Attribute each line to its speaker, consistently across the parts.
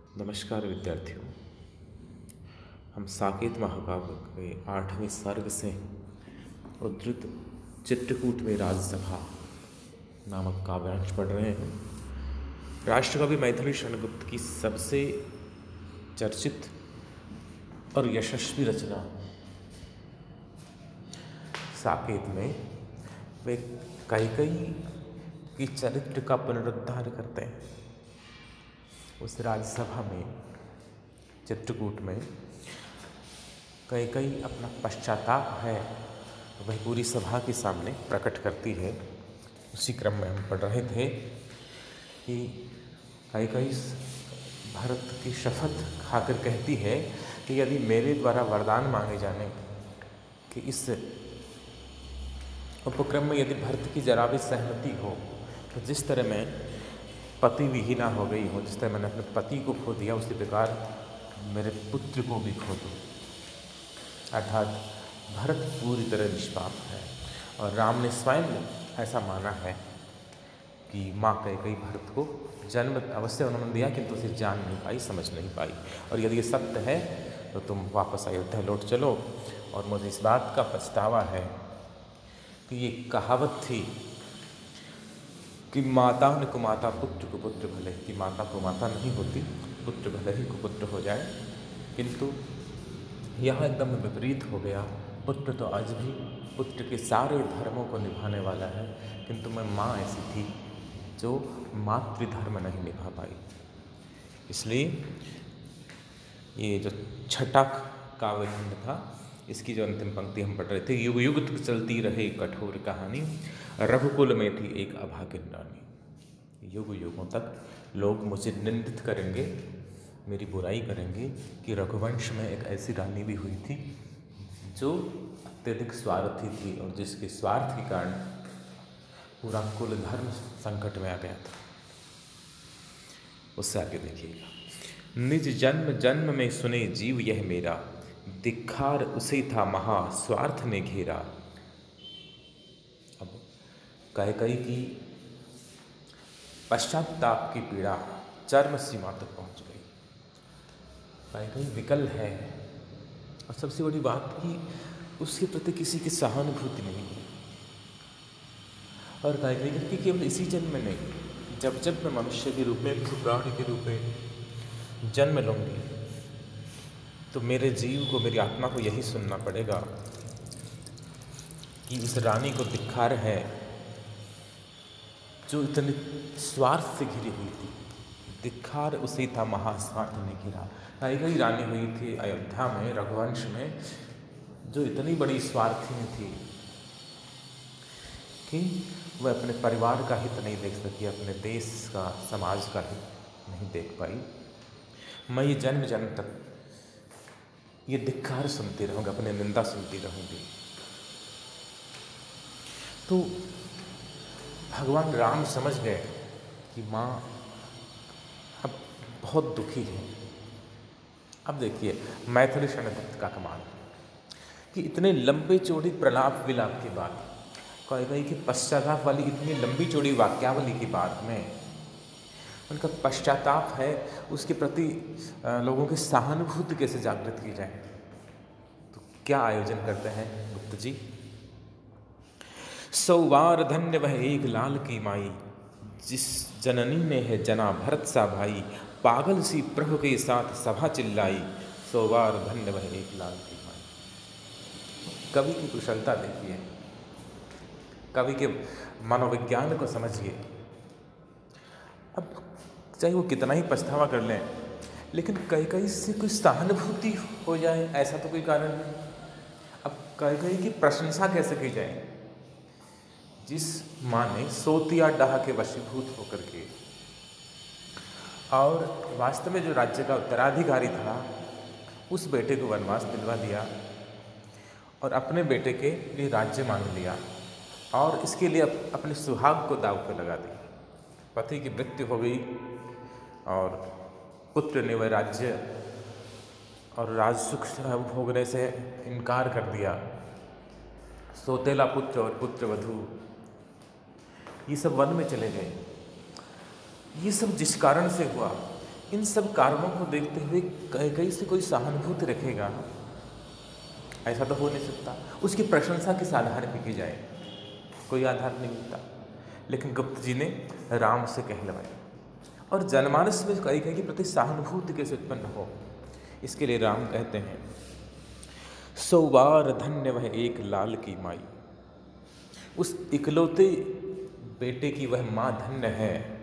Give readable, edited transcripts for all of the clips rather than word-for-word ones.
Speaker 1: नमस्कार विद्यार्थियों। हम साकेत महाकाव्य के 8वें सर्ग से उद्धृत चित्रकूट में राजसभा नामक काव्यांश पढ़ रहे हैं। राष्ट्रकवि मैथिली शरण गुप्त की सबसे चर्चित और यशस्वी रचना साकेत में वे कैकेयी की चरित्र का पुनरुद्धार करते हैं। उस राजसभा में चित्रकूट में कैकेयी अपना पश्चाताप है वह पूरी सभा के सामने प्रकट करती है। उसी क्रम में हम पढ़ रहे थे कि कैकेयी भरत की शपथ खाकर कहती है कि यदि मेरे द्वारा वरदान मांगे जाने कि इस उपक्रम में यदि भरत की जरा भी सहमति हो तो जिस तरह मैं पति विहीना हो गई हूँ, जिस तरह मैंने अपने पति को खो दिया, उसी प्रकार मेरे पुत्र को भी खो दूँ। अर्थात भरत पूरी तरह निष्पाप है और राम ने स्वयं ऐसा माना है कि माँ कैकेयी भरत को जन्म अवश्य उन्होंने दिया किंतु उसे जान नहीं पाई, समझ नहीं पाई। और यदि ये सत्य है तो तुम वापस अयोध्या लौट चलो। और मुझे इस बात का पछतावा है कि ये कहावत थी कि माता न कुमाता पुत्र को पुत्र भले, कि माता को माता नहीं होती, पुत्र भले ही कुपुत्र हो जाए। किंतु यहाँ एकदम विपरीत हो गया। पुत्र तो आज भी पुत्र के सारे धर्मों को निभाने वाला है, किंतु मैं माँ ऐसी थी जो मातृधर्म नहीं निभा पाई। इसलिए ये जो छठा काव्यखंड था, इसकी जो अंतिम पंक्ति हम पढ़ रहे थे, युग युग तक चलती रहे कठोर कहानी, रघुकुल में थी एक अभागिन रानी। युग युगों तक लोग मुझे निंदित करेंगे, मेरी बुराई करेंगे कि रघुवंश में एक ऐसी रानी भी हुई थी जो अत्यधिक स्वार्थी थी और जिसके स्वार्थ के कारण पूरा कुल धर्म संकट में आ गया था। उससे आगे देखिएगा। निज जन्म जन्म में सुने जीव यह मेरा, धिक्कार उसे था महा स्वार्थ ने घेरा। अब कैकेयी की पश्चाताप की पीड़ा चरम सीमा तक पहुंच गई। कैकेयी विकल है और सबसे बड़ी बात कि उसके प्रति किसी की सहानुभूति नहीं है। और कैकेयी की केवल इसी जन्म में नहीं, जब जब मैं मनुष्य के रूप में, किसी प्राणी के रूप में जन्म लूँगी तो मेरे जीव को, मेरी आत्मा को यही सुनना पड़ेगा कि इस रानी को धिक्कार है जो इतने स्वार्थ से घिरी हुई थी। धिक्कार उसे था महास्वार्थ ने घिरा। कैकेयी रानी हुई थी अयोध्या में, रघुवंश में, जो इतनी बड़ी स्वार्थी थी कि वह अपने परिवार का हित नहीं देख सकी, अपने देश का, समाज का हित नहीं देख पाई। मैं ये जन्म जन्म तक ये धिक्कार सुनती रहूँगी, अपनी निंदा सुनती रहूँगी। तो भगवान राम समझ गए कि माँ अब बहुत दुखी है। अब देखिए मैथिली शरण गुप्त का कमाल कि इतने लंबे चौड़ी प्रलाप विलाप के बाद, कैकेयी की पश्चाताप वाली इतनी लंबी चौड़ी वाक्यावली के बाद में उनका पश्चाताप है, उसके प्रति लोगों की सहानुभूति कैसे जागृत की जाए। तो क्या आयोजन करते हैं गुप्त जी। सौवार धन्य वह एक लाल की माई, जिस जननी ने है जना भरत सा भाई, पागल सी प्रभु के साथ सभा चिल्लाई, सौवार धन्य वह एक लाल की माई। कवि की कुशलता देखिए, कवि के मनोविज्ञान को समझिए। अब चाहे वो कितना ही पछतावा कर लें, लेकिन कैकेयी से कोई सहानुभूति हो जाए ऐसा तो कोई कारण नहीं। अब कैकेयी की प्रशंसा कैसे की जाए जिस माँ ने सोतिया डाह के वशीभूत होकर के और वास्तव में जो राज्य का उत्तराधिकारी था उस बेटे को वनवास दिलवा दिया और अपने बेटे के लिए राज्य मांग लिया और इसके लिए अपने सुहाग को दांव पे लगा दिया। पति की मृत्यु हो गई और पुत्र ने वह राज्य और राजसुख भोगने से इनकार कर दिया। सौतेला पुत्र और पुत्र वधू ये सब वन में चले गए। ये सब जिस कारण से हुआ इन सब कारणों को देखते हुए कहीं से कोई सहानुभूति रखेगा, ऐसा तो हो नहीं सकता। उसकी प्रशंसा किस आधार पर की जाए, कोई आधार नहीं मिलता। लेकिन गुप्त जी ने राम से कहलवाया, और जनमानस में कई के प्रति सहानुभूति कैसे उत्पन्न हो, इसके लिए राम कहते हैं, 100 बार धन्य वह एक लाल की माई। उस इकलौते बेटे की वह माँ धन्य है,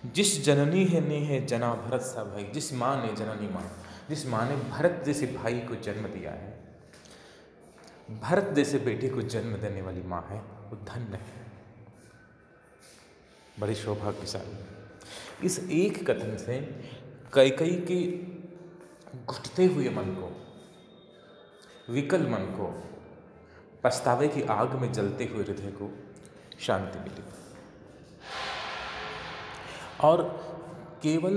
Speaker 1: जिस जननी है ने है जना भरत सा भाई। जिस माँ ने, जननी माँ, जिस माँ ने भरत जैसे भाई को जन्म दिया है, भरत जैसे बेटे को जन्म देने वाली माँ है, वो धन्य है, बड़ी सौभाग्यशाली। इस एक कथन से कैकेयी के घुटते हुए मन को, विकल मन को, पछतावे की आग में जलते हुए हृदय को शांति मिली। और केवल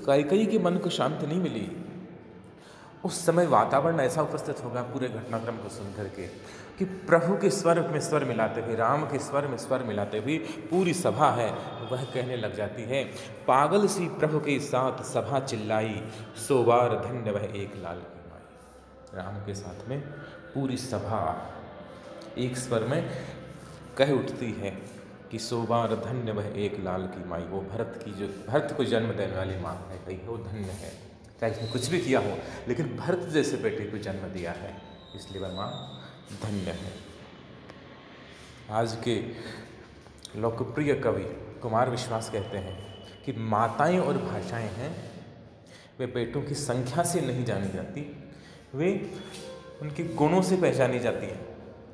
Speaker 1: कैकेयी के मन को शांति नहीं मिली, उस समय वातावरण ऐसा उपस्थित होगा पूरे घटनाक्रम को सुनकर के कि प्रभु के स्वर में स्वर मिलाते हुए, राम के स्वर में स्वर मिलाते हुए पूरी सभा है वह कहने लग जाती है, पागल सी प्रभु के साथ सभा चिल्लाई, 100 बार धन्य वह एक लाल की माई। राम के साथ में पूरी सभा एक स्वर में कह उठती है कि 100 बार धन्य वह एक लाल की माई। वो भरत की, जो भरत को जन्म देने वाली माँ है, कही वो धन्य है, चाहे इसने कुछ भी किया हो, लेकिन भरत जैसे बेटे को जन्म दिया है, इसलिए वह माँ धन्य है। आज के लोकप्रिय कवि कुमार विश्वास कहते हैं कि माताएं और भाषाएं हैं, वे बेटों की संख्या से नहीं जानी जाती, वे उनके गुणों से पहचानी जाती हैं,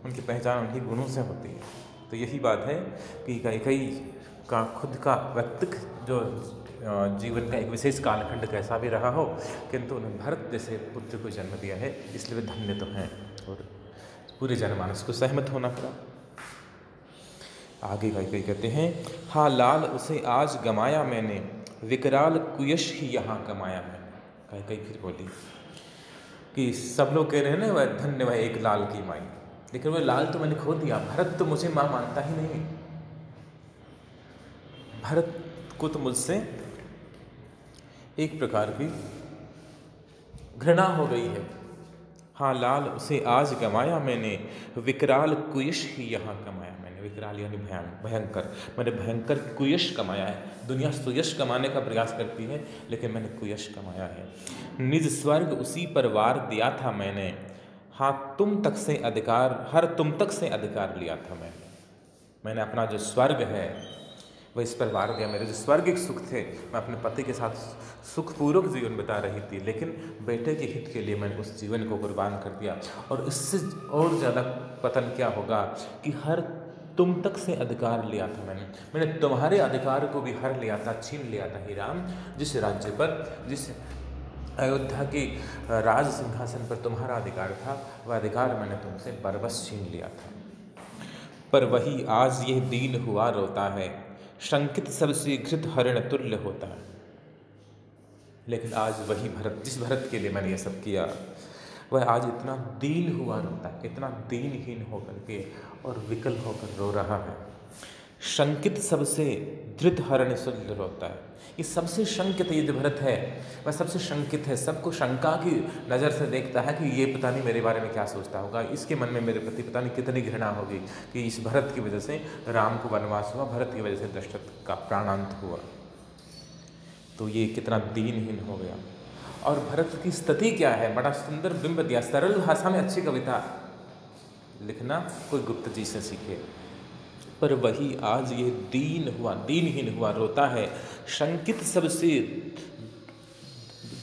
Speaker 1: उनकी पहचान उनके गुणों से होती है। तो यही बात है कि कैकेयी का खुद का व्यक्तिगत जो जीवन का एक विशेष कालखंड कैसा भी रहा हो, किंतु उन्हें भरत जैसे पुत्र को जन्म दिया है, इसलिए वे धन्य तो हैं, और पूरे जनमानस को सहमत होना पड़ा। आगे कैकेयी कहते हैं, हाँ लाल उसे आज गमाया मैंने, विकराल कुयश ही यहाँ कमाया मैंने। कैकेयी फिर बोली कि सब लोग कह रहे हैं ना वह धन्य वह एक लाल की माई, लेकिन वह लाल तो मैंने खो दिया, भरत तो मुझे माँ मानता ही नहीं, भरत को तो मुझसे एक प्रकार की घृणा हो गई है। हाँ लाल उसे आज गमाया मैंने, विकराल कुयश ही यहाँ कमाया मैंने। विकराल यानी भयंकर, मैंने भयंकर कुयश कमाया है। दुनिया सुयश कमाने का प्रयास करती है, लेकिन मैंने कुयश कमाया है। निज स्वर्ग उसी पर वार दिया था मैंने, हाँ तुम तक से अधिकार, हर तुम तक से अधिकार लिया था मैंने अपना जो स्वर्ग है वह इस पर वार दिया। मेरे जो स्वर्गिक सुख थे, मैं अपने पति के साथ सुखपूर्वक जीवन बिता रही थी, लेकिन बेटे के हित के लिए मैंने उस जीवन को कुर्बान कर दिया। और इससे और ज़्यादा पतन क्या होगा कि हर तुम तक से अधिकार लिया था मैंने तुम्हारे अधिकार को भी हर लिया था, छीन लिया था। ही राम, जिस राज्य पर, जिस अयोध्या की राज सिंहासन पर तुम्हारा अधिकार था, वह अधिकार मैंने तुमसे बरबस छीन लिया था। पर वही आज यह दीन हुआ रोता है, शंकित सबसे घृत हरिण तुल्य होता है। लेकिन आज वही भरत, जिस भरत के लिए मैंने ये सब किया, वह आज इतना दीन हुआ रोता है, इतना दीनहीन होकर के और विकल होकर रो रहा है। शंकित सबसे धृत हरिण तुल्य रोता है। ये सबसे शंकित, ये जो भरत है वह सबसे शंकित है, सबको शंका की नज़र से देखता है कि ये पता नहीं मेरे बारे में क्या सोचता होगा, इसके मन में मेरे प्रति पता नहीं कितनी घृणा होगी कि इस भरत की वजह से राम को वनवास हुआ, भरत की वजह से दशरथ का प्राणांत हुआ। तो ये कितना दीनहीन हो गया। और भरत की स्थिति क्या है, बड़ा सुंदर बिंब दिया। सरल भाषा में अच्छी कविता लिखना कोई गुप्त जी से सीखे। पर वही आज ये दीनहीन हुआ रोता है, शंकित सबसे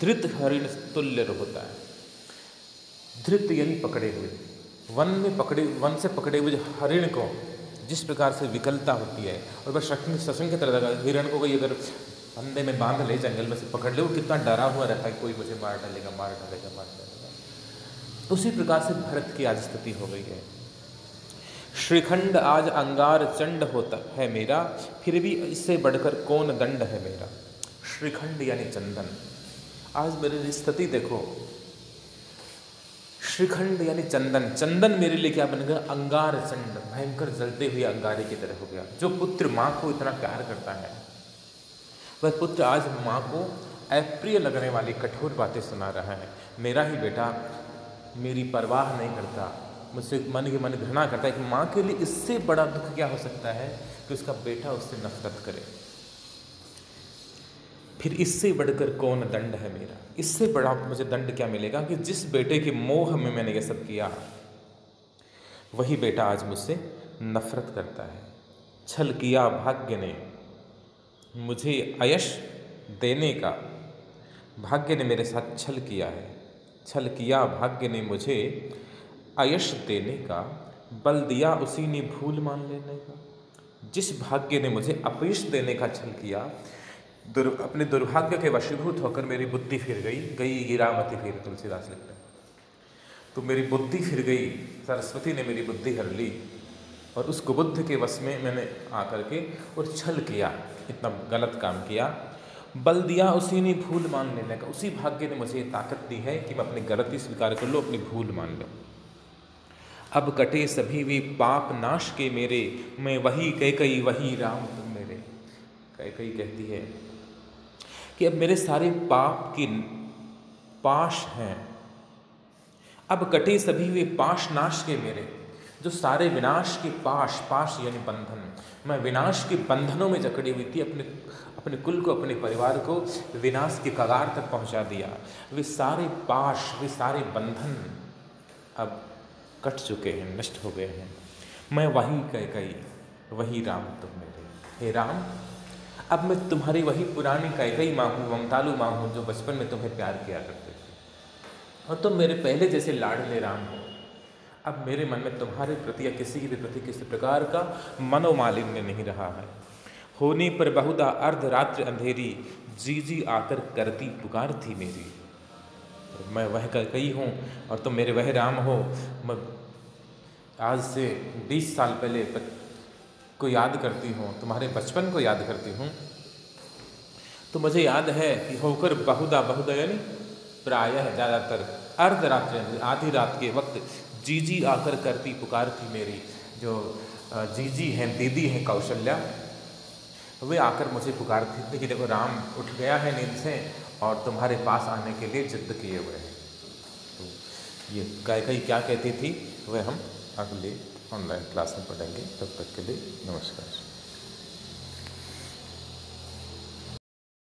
Speaker 1: धृत हरिण तुल्य होता है। धृत यानी पकड़े हुए, वन से पकड़े हुए हरिण को जिस प्रकार से विकलता होती है, और वह सशंकित रहता है। हिरण को कोई अगर फंदे में बांध ले, जंगल में से पकड़ ले, वो कितना डरा हुआ रहता है, कोई मुझे मार डालेगा। उसी प्रकार से भरत की आज स्थिति हो गई है। श्रीखंड आज अंगार चंड होता है मेरा, फिर भी इससे बढ़कर कौन दंड है मेरा। श्रीखंड यानी चंदन। आज मेरी स्थिति देखो, श्रीखंड यानी चंदन। चंदन मेरे लिए क्या बन गया, अंगार चंड, भयंकर जलते हुए अंगारे की तरह हो गया। जो पुत्र माँ को इतना प्यार करता है, वह पुत्र आज माँ को अप्रिय लगने वाली कठोर बातें सुना रहा है। मेरा ही बेटा मेरी परवाह नहीं करता, मुझसे मन ही मन घृणा करता है। कि माँ के लिए इससे बड़ा दुख क्या हो सकता है कि उसका बेटा उससे नफरत करे। फिर इससे बढ़कर कौन दंड है मेरा, इससे बड़ा मुझे दंड क्या मिलेगा कि जिस बेटे के मोह में मैंने ये सब किया, वही बेटा आज मुझसे नफरत करता है। छल किया भाग्य ने मुझे अयश देने का, भाग्य ने मेरे साथ छल किया है। छल किया भाग्य ने मुझे अयश देने का, बल दिया उसी ने भूल मान लेने का। जिस भाग्य ने मुझे अपयश देने का छल किया, अपने दुर्भाग्य के वशीभूत होकर मेरी बुद्धि फिर गई गिरामती फिर, तुलसीदास लिखते हैं। तो मेरी बुद्धि फिर गई, सरस्वती ने मेरी बुद्धि हर ली और उस कुबुद्धि के वश में मैंने आकर के और छल किया, इतना गलत काम किया। बल दिया उसी ने भूल मान लेने का, उसी भाग्य ने मुझे ताकत दी है कि मैं अपनी गलती स्वीकार कर लूँ, अपनी भूल मान लूँ। अब कटे सभी वे पाप नाश के मेरे, मैं वही कैकई वही राम तुम मेरे। कैकई कहती है कि अब मेरे सारे पाप के पाश हैं, अब कटे सभी वे पाश नाश के मेरे। जो सारे विनाश के पाश यानी बंधन, मैं विनाश के बंधनों में जकड़ी हुई थी, अपने कुल को, अपने परिवार को विनाश के कगार तक पहुंचा दिया। वे सारे पाश, वे सारे बंधन अब कट चुके हैं, नष्ट हो गए हैं। मैं वही कैकई वही राम तुम मेरे। हे राम, अब मैं तुम्हारी वही पुरानी कैकई माँ हूँ, ममतालु माँ हूँ, जो बचपन में तुम्हें प्यार किया करते थे और तुम मेरे पहले जैसे लाडले राम हो। अब मेरे मन में तुम्हारे प्रति या किसी के भी प्रति किसी प्रकार का मनोमालिन्य नहीं रहा है। होने पर बहुधा अर्धरात्र अंधेरी, जी आकर करती पुकार थी मेरी। मैं वह कैकई हूँ और तुम मेरे वह राम हो। मैं आज से 20 साल पहले को याद करती हूँ, तुम्हारे बचपन को याद करती हूँ, तो मुझे याद है कि होकर बहुधा यानी प्रायः ज़्यादातर अर्धरात्रि आधी रात के वक्त जी आकर करती पुकार थी मेरी। जो जीजी हैं, दीदी हैं कौशल्या, वे आकर मुझे पुकारती थी कि देखो राम उठ गया है नींद से और तुम्हारे पास आने के लिए जिद्द किए हुए हैं। तो ये कैकई क्या कहती थी वह हम अगले ऑनलाइन क्लास में पढ़ेंगे। तब तक के लिए नमस्कार।